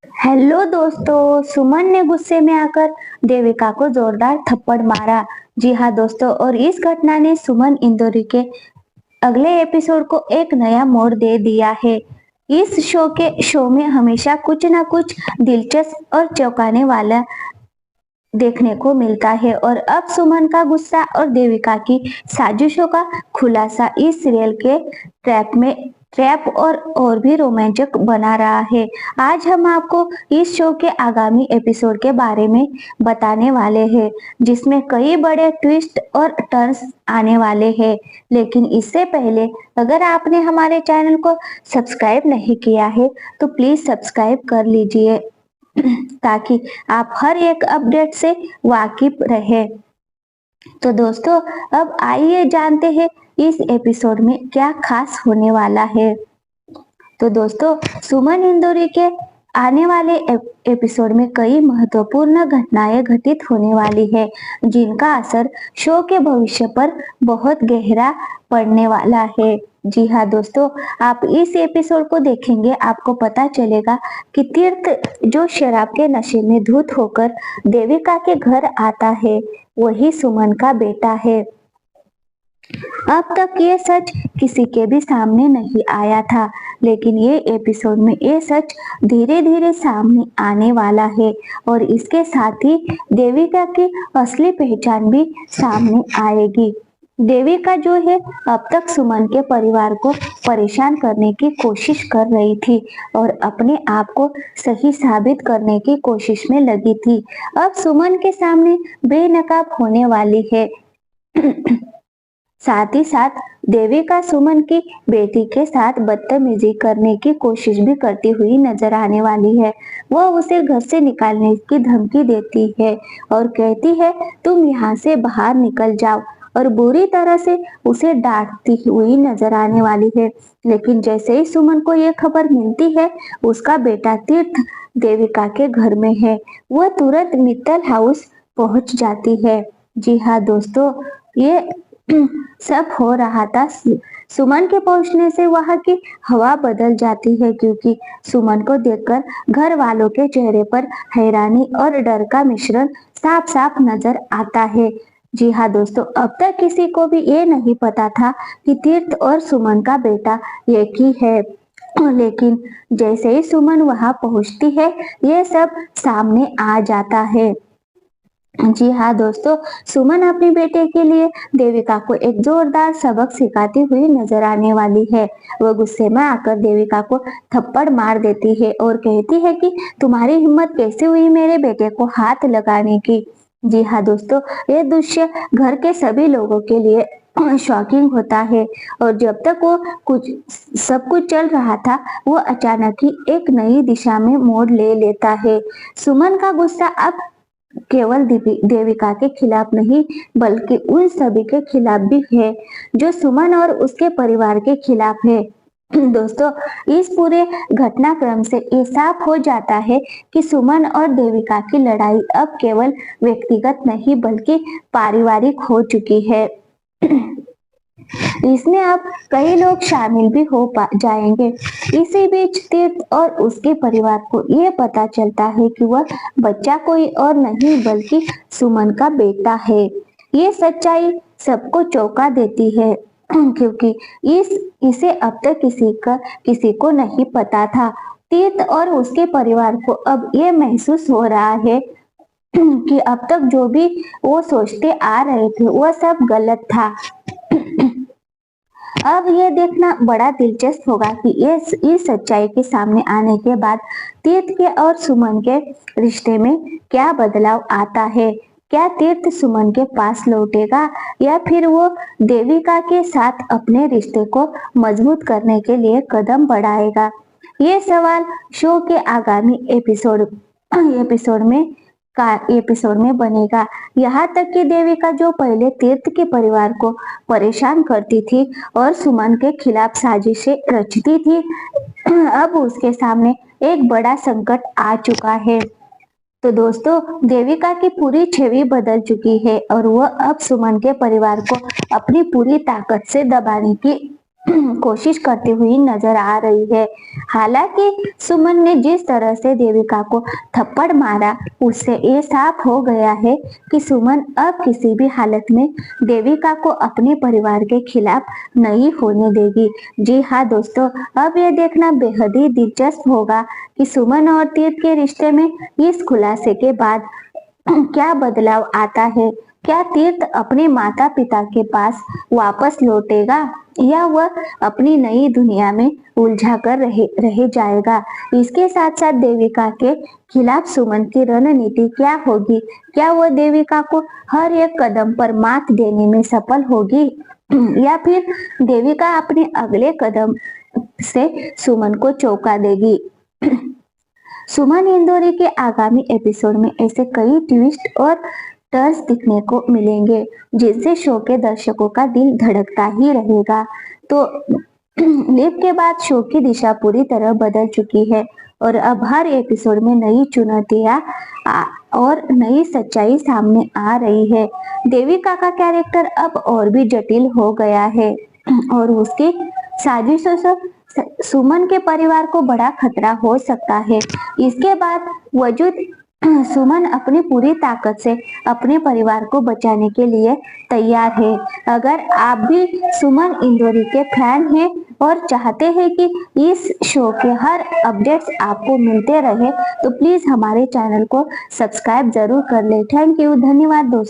Hello दोस्तों, सुमन ने गुस्से में आकर देविका को जोरदार थप्पड़ मारा। जी हाँ दोस्तों, और इस घटना ने सुमन इंदौरी के अगले एपिसोड को एक नया मोड़ दे दिया है। इस शो में हमेशा कुछ ना कुछ दिलचस्प और चौंकाने वाला देखने को मिलता है और अब सुमन का गुस्सा और देविका की साजिशों का खुलासा इस सीरियल के ट्रैप और भी रोमांचक बना रहा है। आज हम आपको इस शो के आगामी एपिसोड के बारे में बताने वाले हैं, जिसमें कई बड़े ट्विस्ट और टर्न्स आने वाले हैं। लेकिन इससे पहले अगर आपने हमारे चैनल को सब्सक्राइब नहीं किया है तो प्लीज सब्सक्राइब कर लीजिए ताकि आप हर एक अपडेट से वाकिफ रहे। तो दोस्तों, अब आइए जानते हैं इस एपिसोड में क्या खास होने वाला है। तो दोस्तों, सुमन इंदौरी के आने वाले एपिसोड में कई महत्वपूर्ण घटनाएं घटित होने वाली है, जिनका असर शो के भविष्य पर बहुत गहरा पड़ने वाला है। जी हाँ दोस्तों, आप इस एपिसोड को देखेंगे आपको पता चलेगा कि तीर्थ जो शराब के नशे में धुत होकर देविका के घर आता है, वही सुमन का बेटा है। अब तक ये सच किसी के भी सामने नहीं आया था, लेकिन ये एपिसोड में ये सच धीरे धीरे सामने आने वाला है और इसके साथ ही देविका की असली पहचान भी सामने आएगी। देविका जो है अब तक सुमन के परिवार को परेशान करने की कोशिश कर रही थी और अपने आप को सही साबित करने की कोशिश में लगी थी। अब सुमन के सामने बेनकाब होने वाली है। साथ ही साथ देविका सुमन की बेटी के साथ बदतमीजी करने की कोशिश भी करती हुई नजर आने वाली है। वह उसे घर से निकालने की धमकी देती है और कहती है तुम यहाँ से बाहर निकल जाओ, और बुरी तरह से उसे डांटती हुई नजर आने वाली है। लेकिन जैसे ही सुमन को यह खबर मिलती है उसका बेटा तीर्थ देविका के घर में है, वह तुरंत मित्तल हाउस पहुंच जाती है। जी हाँ दोस्तों, ये सब हो रहा था। सुमन के पहुंचने से वहां की हवा बदल जाती है, क्योंकि सुमन को देखकर घर वालों के चेहरे पर हैरानी और डर का मिश्रण साफ साफ नजर आता है। जी हाँ दोस्तों, अब तक किसी को भी ये नहीं पता था कि तीर्थ और सुमन का बेटा एक ही है, लेकिन जैसे ही सुमन वहां पहुंचती है ये सब सामने आ जाता है। जी हाँ दोस्तों, सुमन अपने बेटे के लिए देविका को एक जोरदार सबक सिखाती हुई नजर आने वाली है। वह गुस्से में आकर देविका को थप्पड़ मार देती है और कहती है कि तुम्हारी हिम्मत कैसे हुई मेरे बेटे को हाथ लगाने की। जी हाँ दोस्तों, ये दृश्य घर के सभी लोगों के लिए शॉकिंग होता है और जब तक वो सब कुछ चल रहा था वो अचानक ही एक नई दिशा में मोड़ ले लेता है। सुमन का गुस्सा अब केवल देविका के खिलाफ नहीं बल्कि उन सभी के खिलाफ भी है जो सुमन और उसके परिवार के खिलाफ है। दोस्तों, इस पूरे घटनाक्रम से ये साफ हो जाता है कि सुमन और देविका की लड़ाई अब केवल व्यक्तिगत नहीं बल्कि पारिवारिक हो चुकी है। इसमें अब कई लोग शामिल भी हो जाएंगे। इसी बीच तीर्थ और उसके परिवार को ये पता चलता है कि वह बच्चा कोई और नहीं बल्कि सुमन का बेटा है। ये सच्चाई सबको चौंका देती है क्योंकि इसे अब तक किसी को नहीं पता था। तीर्थ और उसके परिवार को अब ये महसूस हो रहा है कि अब तक जो भी वो सोचते आ रहे थे वह सब गलत था। अब ये देखना बड़ा दिलचस्प होगा कि इस सच्चाई के सामने आने के बाद तीर्थ के और सुमन के रिश्ते में क्या बदलाव आता है। क्या तीर्थ सुमन के पास लौटेगा या फिर वो देविका के साथ अपने रिश्ते को मजबूत करने के लिए कदम बढ़ाएगा। ये सवाल शो के आगामी एपिसोड में बनेगा। यहाँ तक कि देविका जो पहले तीर्थ के परिवार को परेशान करती थी और सुमन के खिलाफ साजिशें रचती थी, अब उसके सामने एक बड़ा संकट आ चुका है। तो दोस्तों, देविका की पूरी छवि बदल चुकी है और वह अब सुमन के परिवार को अपनी पूरी ताकत से दबाने की कोशिश करती हुई नजर आ रही है। हालांकि सुमन ने जिस तरह से देविका को थप्पड़ मारा, उससे ये साफ हो गया है कि सुमन अब किसी भी हालत में देविका को अपने परिवार के खिलाफ नहीं होने देगी। जी हाँ दोस्तों, अब ये देखना बेहद ही दिलचस्प होगा कि सुमन और तीर्थ के रिश्ते में इस खुलासे के बाद क्या बदलाव आता है। क्या तीर्थ अपने माता पिता के पास वापस लौटेगा या वह अपनी नई दुनिया में उलझा कर रह जाएगा। इसके साथ साथ देविका के खिलाफ सुमन की रणनीति क्या होगी? क्या वह देविका को हर एक कदम पर मात देने में सफल होगी या फिर देविका अपने अगले कदम से सुमन को चौंका देगी? सुमन इंदौरी के आगामी एपिसोड में ऐसे कई ट्विस्ट और टर्न्स दिखने को मिलेंगे जिससे शो के दर्शकों का दिल धड़कता ही रहेगा। तो लीप के बाद शो की दिशा पूरी तरह बदल चुकी है और अब हर एपिसोड में नई चुनौतियां और नई सच्चाई सामने आ रही है। देविका का कैरेक्टर अब और भी जटिल हो गया है और उसकी साजिशों से सुमन के परिवार को बड़ा खतरा हो सकता है। इसके बाद वजूद सुमन अपनी पूरी ताकत से अपने परिवार को बचाने के लिए तैयार है। अगर आप भी सुमन इंदौरी के फैन हैं और चाहते हैं कि इस शो के हर अपडेट्स आपको मिलते रहे, तो प्लीज हमारे चैनल को सब्सक्राइब जरूर कर ले। थैंक यू, धन्यवाद दोस्तों।